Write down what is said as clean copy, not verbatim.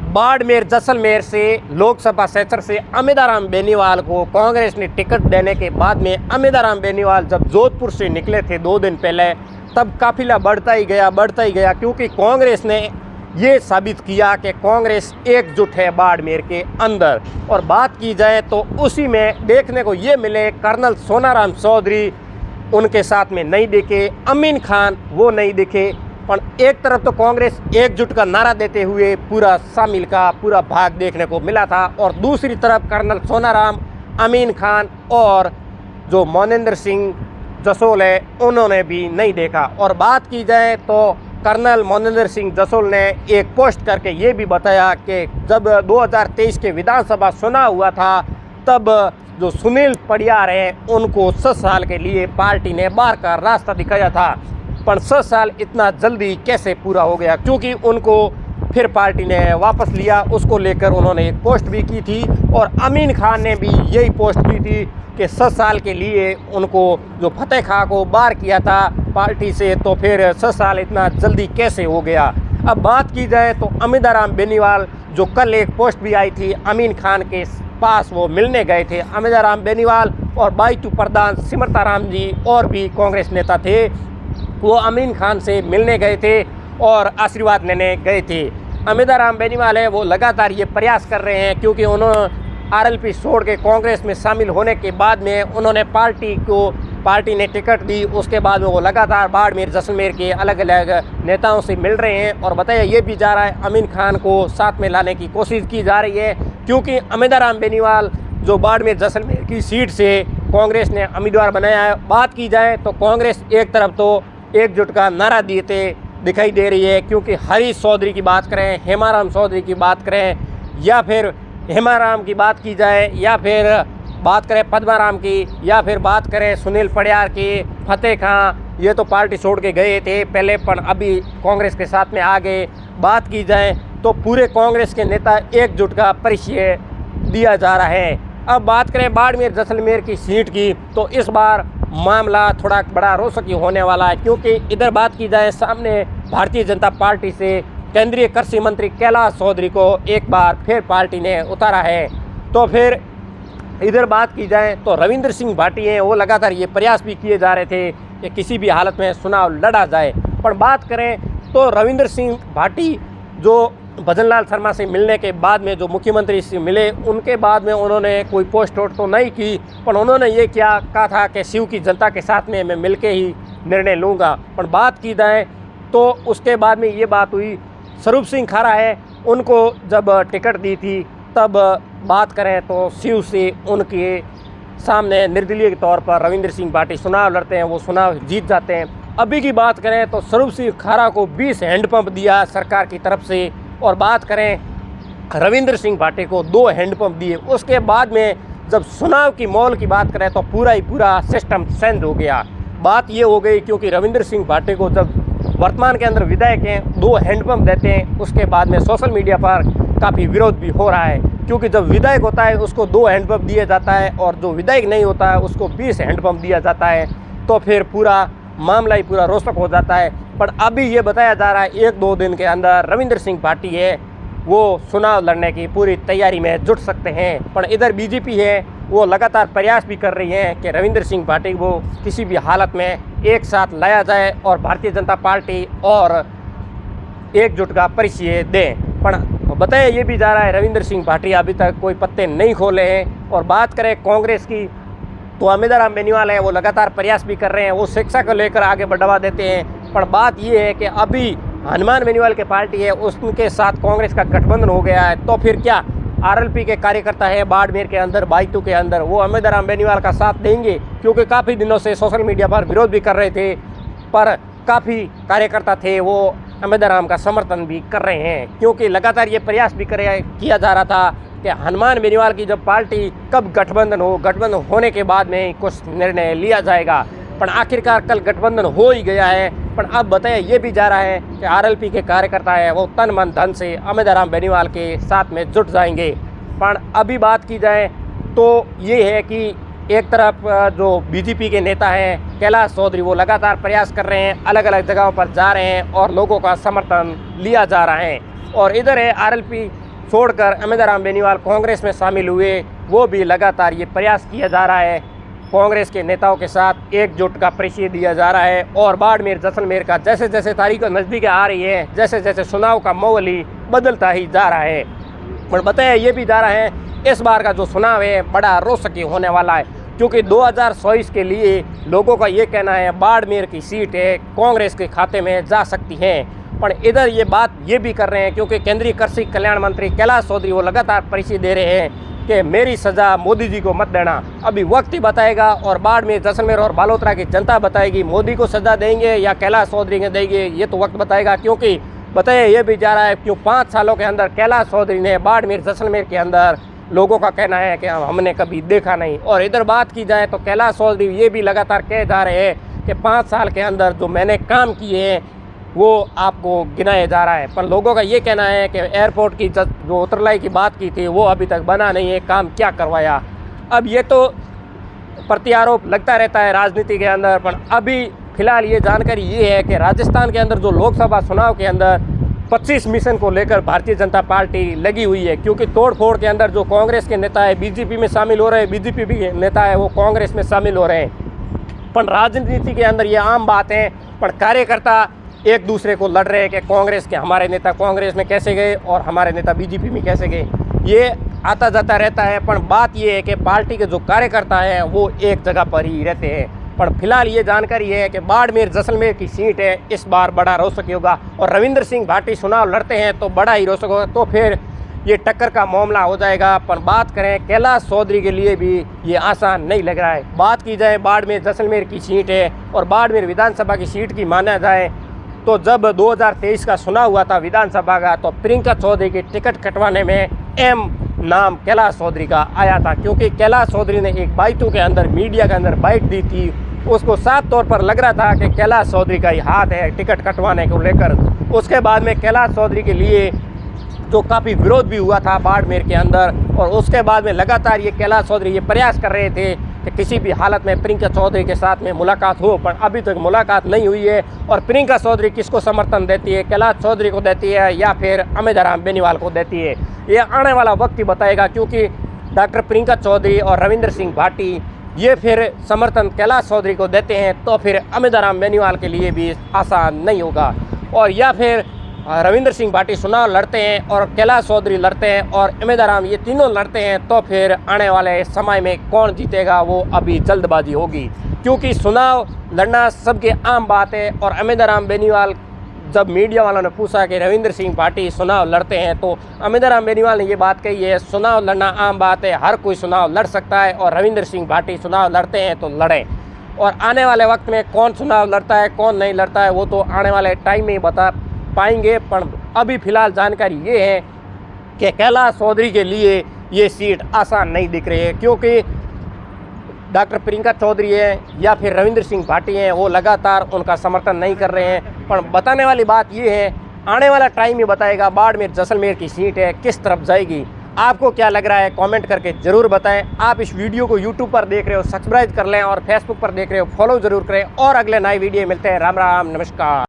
बाड़मेर जैसलमेर से लोकसभा क्षेत्र से अमिताराम बेनीवाल को कांग्रेस ने टिकट देने के बाद में अमिताराम बेनीवाल जब जोधपुर से निकले थे 2 दिन पहले, तब काफिला बढ़ता ही गया क्योंकि कांग्रेस ने ये साबित किया कि कांग्रेस एकजुट है बाड़मेर के अंदर। और बात की जाए तो उसी में देखने को ये मिले कर्नल सोनाराम चौधरी उनके साथ में नहीं दिखे, अमीन खान वो नहीं दिखे। पर एक तरफ तो कांग्रेस एकजुट का नारा देते हुए पूरा शामिल का पूरा भाग देखने को मिला था, और दूसरी तरफ कर्नल सोनाराम, अमीन खान और जो मोनेंद्र सिंह जसोल है उन्होंने भी नहीं देखा। और बात की जाए तो कर्नल मोनेंद्र सिंह जसोल ने एक पोस्ट करके ये भी बताया कि जब 2023 के विधानसभा चुनाव हुआ था तब जो सुनील पडियार हैं उनको 6 साल के लिए पार्टी ने बाहर का रास्ता दिखाया था, पर 6 साल इतना जल्दी कैसे पूरा हो गया, क्योंकि उनको फिर पार्टी ने वापस लिया। उसको लेकर उन्होंने एक पोस्ट भी की थी, और अमीन खान ने भी यही पोस्ट की थी कि 6 साल के लिए उनको जो फतेह खां को बाहर किया था पार्टी से, तो फिर 6 साल इतना जल्दी कैसे हो गया। अब बात की जाए तो अमिताराम बेनीवाल जो कल एक पोस्ट भी आई थी, अमीन खान के पास वो मिलने गए थे। अमिताराम बेनीवाल और बाईतू प्रधान सिमरताराम जी और भी कांग्रेस नेता थे, वो अमीन खान से मिलने गए थे और आशीर्वाद लेने गए थे। अमिताराम बेनीवाल है वो लगातार ये प्रयास कर रहे हैं, क्योंकि उन्होंने आरएलपी छोड़ के कांग्रेस में शामिल होने के बाद में उन्होंने पार्टी ने टिकट दी। उसके बाद में वो लगातार बाड़मेर जैसलमेर के अलग अलग नेताओं से मिल रहे हैं, और बताया ये भी जा रहा है अमीन खान को साथ में लाने की कोशिश की जा रही है, क्योंकि अमिताराम बेनीवाल जो बाड़मेर जैसलमेर की सीट से कांग्रेस ने उम्मीदवार बनाया है। बात की जाए तो कांग्रेस एक तरफ तो एकजुट का नारा देते दिखाई दे रही है, क्योंकि हरीश चौधरी की बात करें, हेमाराम चौधरी की बात करें, या फिर हेमाराम की बात की जाए, या फिर बात करें पद्माराम की, या फिर बात करें सुनील पडियार की, फतेह खां, ये तो पार्टी छोड़ के गए थे पहले पर अभी कांग्रेस के साथ में आ गए। बात की जाए तो पूरे कांग्रेस के नेता एकजुट का परिचय दिया जा रहा है। अब बात करें बाड़मेर जैसलमेर की सीट की, तो इस बार मामला थोड़ा बड़ा रोचक होने वाला है, क्योंकि इधर बात की जाए सामने भारतीय जनता पार्टी से केंद्रीय कृषि मंत्री कैलाश चौधरी को एक बार फिर पार्टी ने उतारा है। तो फिर इधर बात की जाए तो रविंद्र सिंह भाटी हैं, वो लगातार ये प्रयास भी किए जा रहे थे कि किसी भी हालत में चुनाव लड़ा जाए। पर बात करें तो रविंद्र सिंह भाटी जो भजनलाल शर्मा से मिलने के बाद में जो मुख्यमंत्री से मिले, उनके बाद में उन्होंने कोई पोस्ट वोट तो नहीं की, पर उन्होंने ये कहा था कि शिव की जनता के साथ में मैं मिलके ही निर्णय लूँगा। पर बात की जाए तो उसके बाद में ये बात हुई, स्वरूप सिंह खारा है उनको जब टिकट दी थी, तब बात करें तो शिव से उनके सामने निर्दलीय के तौर पर रविंद्र सिंह भाटी चुनाव लड़ते हैं, वो चुनाव जीत जाते हैं। अभी की बात करें तो स्वरूप सिंह खारा को 20 हैंडपम्प दिया सरकार की तरफ से, और बात करें रविंद्र सिंह भाटी को 2 हैंडपम्प दिए। उसके बाद में जब चुनाव की मॉल की बात करें तो पूरा सिस्टम चेंज हो गया। बात ये हो गई क्योंकि रविंद्र सिंह भाटी को जब वर्तमान के अंदर विधायक हैं 2 हैंडपम्प देते हैं, उसके बाद में सोशल मीडिया पर काफ़ी विरोध भी हो रहा है, क्योंकि जब विधायक होता है उसको 2 हैंडपम्प दिया जाता है, और जो विधायक नहीं होता है उसको 20 हैंडपम्प दिया जाता है, तो फिर पूरा मामला ही पूरा रोचक हो जाता है। पर अभी ये बताया जा रहा है 1-2 दिन के अंदर रविंद्र सिंह भाटी है वो चुनाव लड़ने की पूरी तैयारी में जुट सकते हैं। पर इधर बीजेपी है वो लगातार प्रयास भी कर रही है कि रविंद्र सिंह भाटी को किसी भी हालत में एक साथ लाया जाए और भारतीय जनता पार्टी और एकजुट का परिचय दें। पर बताया ये भी जा रहा है रविंद्र सिंह भाटी अभी तक कोई पत्ते नहीं खोले हैं। और बात करें कांग्रेस की तो अमिताराम बेनीवाल है वो लगातार प्रयास भी कर रहे हैं, वो शिक्षा को लेकर आगे बढ़ावा देते हैं। पर बात ये है कि अभी हनुमान बेनीवाल की पार्टी है उसके साथ कांग्रेस का गठबंधन हो गया है, तो फिर क्या आरएलपी के कार्यकर्ता है बाड़मेर के अंदर, बाईतू के अंदर, वो अमिताराम बेनीवाल का साथ देंगे? क्योंकि काफ़ी दिनों से सोशल मीडिया पर विरोध भी कर रहे थे, पर काफ़ी कार्यकर्ता थे वो अमिताराम का समर्थन भी कर रहे हैं, क्योंकि लगातार ये प्रयास भी किया जा रहा था कि हनुमान बेनीवाल की जब पार्टी कब गठबंधन होने के बाद में कुछ निर्णय लिया जाएगा। पर आखिरकार कल गठबंधन हो ही गया है। पर अब बताया ये भी जा रहा है कि आरएलपी के कार्यकर्ता है वो तन मन धन से अमिताराम बेनीवाल के साथ में जुट जाएंगे। पर अभी बात की जाए तो ये है कि एक तरफ जो बीजेपी के नेता हैं कैलाश चौधरी वो लगातार प्रयास कर रहे हैं, अलग अलग जगहों पर जा रहे हैं और लोगों का समर्थन लिया जा रहा है। और इधर है आरएलपी छोड़कर अमिताराम बेनीवाल कांग्रेस में शामिल हुए, वो भी लगातार ये प्रयास किया जा रहा है। कांग्रेस के नेताओं के साथ एकजुट का परिचय दिया जा रहा है और बाड़मेर जैसलमेर का जैसे जैसे तारीख नज़दीक आ रही है, जैसे जैसे चुनाव का माहौल ही बदलता ही जा रहा है। पर बताया ये भी जा रहा है इस बार का जो चुनाव है बड़ा रोचक होने वाला है, क्योंकि 2024 के लिए लोगों का ये कहना है बाड़मेर की सीट है कांग्रेस के खाते में जा सकती है। पर इधर ये बात ये भी कर रहे हैं, क्योंकि केंद्रीय कृषि कल्याण मंत्री कैलाश चौधरी वो लगातार परिचय दे रहे हैं कि मेरी सज़ा मोदी जी को मत देना, अभी वक्त ही बताएगा। और बाड़मेर जैसलमेर और बालोतरा की जनता बताएगी मोदी को सज़ा देंगे या कैलाश चौधरी को देंगे, ये तो वक्त बताएगा। क्योंकि बताया ये भी जा रहा है क्यों 5 सालों के अंदर कैलाश चौधरी ने बाड़मेर जैसलमेर के अंदर लोगों का कहना है कि हमने कभी देखा नहीं। और इधर बात की जाए तो कैलाश चौधरी ये भी लगातार कह जा रहे हैं कि 5 साल के अंदर जो मैंने काम किए हैं वो आपको गिनाया जा रहा है। पर लोगों का ये कहना है कि एयरपोर्ट की जो उतरलाई की बात की थी वो अभी तक बना नहीं है, काम क्या करवाया। अब ये तो प्रत्यारोप लगता रहता है राजनीति के अंदर, पर अभी फ़िलहाल ये जानकारी ये है कि राजस्थान के अंदर जो लोकसभा चुनाव के अंदर 25 मिशन को लेकर भारतीय जनता पार्टी लगी हुई है, क्योंकि तोड़ फोड़ के अंदर जो कांग्रेस के नेता है बीजेपी में शामिल हो रहे हैं, बीजेपी भी नेता है वो कांग्रेस में शामिल हो रहे हैं। पर राजनीति के अंदर ये आम बात है, पर कार्यकर्ता एक दूसरे को लड़ रहे हैं कि कांग्रेस के हमारे नेता कांग्रेस में कैसे गए और हमारे नेता बीजेपी में कैसे गए, ये आता जाता रहता है। पर बात ये है कि पार्टी के जो कार्यकर्ता हैं वो एक जगह पर ही रहते हैं। पर फिलहाल ये जानकारी है कि बाड़मेर जैसलमेर की सीट है इस बार बड़ा रोचक होगा और रविंद्र सिंह भाटी चुनाव लड़ते हैं तो बड़ा ही रोचक होगा, तो फिर ये टक्कर का मामला हो जाएगा। पर बात करें कैलाश चौधरी के लिए भी ये आसान नहीं लग रहा है। बात की जाए बाड़मेर जैसलमेर की सीट है और बाड़मेर विधानसभा की सीट की माना जाए तो जब 2023 का चुनाव हुआ था विधानसभा का, तो प्रियंका चौधरी की टिकट कटवाने में एम नाम कैलाश चौधरी का आया था, क्योंकि कैलाश चौधरी ने एक बाइटों के अंदर मीडिया के अंदर बाइट दी थी, उसको साफ तौर पर लग रहा था कि कैलाश चौधरी का ही हाथ है टिकट कटवाने को लेकर। उसके बाद में कैलाश चौधरी के लिए जो काफ़ी विरोध भी हुआ था बाड़मेर के अंदर, और उसके बाद में लगातार ये कैलाश चौधरी ये प्रयास कर रहे थे कि किसी भी हालत में प्रियंका चौधरी के साथ में मुलाकात हो, पर अभी तक मुलाकात नहीं हुई है। और प्रियंका चौधरी किसको समर्थन देती है, कैलाश चौधरी को देती है या फिर अमिताराम बेनीवाल को देती है, ये आने वाला वक्त ही बताएगा। क्योंकि डॉक्टर प्रियंका चौधरी और रविंद्र सिंह भाटी ये फिर समर्थन कैलाश चौधरी को देते हैं तो फिर अमिताराम बेनीवाल के लिए भी आसान नहीं होगा। और या फिर रविंद्र सिंह भाटी चुनाव लड़ते हैं और कैलाश चौधरी लड़ते हैं और अमिताराम, ये तीनों लड़ते हैं तो फिर आने वाले समय में कौन जीतेगा वो अभी जल्दबाजी होगी, क्योंकि चुनाव लड़ना सबके आम बात है। और अमिताराम बेनीवाल जब मीडिया वालों ने पूछा कि रविंद्र सिंह भाटी चुनाव लड़ते हैं तो अमिताराम बेनीवाल ने ये बात कही है चुनाव लड़ना आम बात है, हर कोई चुनाव लड़ सकता है और रविंद्र सिंह भाटी चुनाव लड़ते हैं तो लड़ें। और आने वाले वक्त में कौन चुनाव लड़ता है कौन नहीं लड़ता है वो तो आने वाले टाइम में ही बता पाएंगे। पर अभी फ़िलहाल जानकारी ये है कि कैलाश चौधरी के लिए ये सीट आसान नहीं दिख रही है, क्योंकि डॉक्टर प्रियंका चौधरी है या फिर रविंद्र सिंह भाटी हैं वो लगातार उनका समर्थन नहीं कर रहे हैं। पर बताने वाली बात ये है आने वाला टाइम ही बताएगा बाड़मेर जैसलमेर की सीट है किस तरफ जाएगी। आपको क्या लग रहा है कमेंट करके ज़रूर बताएं। आप इस वीडियो को यूट्यूब पर देख रहे हो सब्सक्राइब कर लें और फेसबुक पर देख रहे हो फॉलो ज़रूर करें। और अगले नए वीडियो मिलते हैं। राम राम, नमस्कार।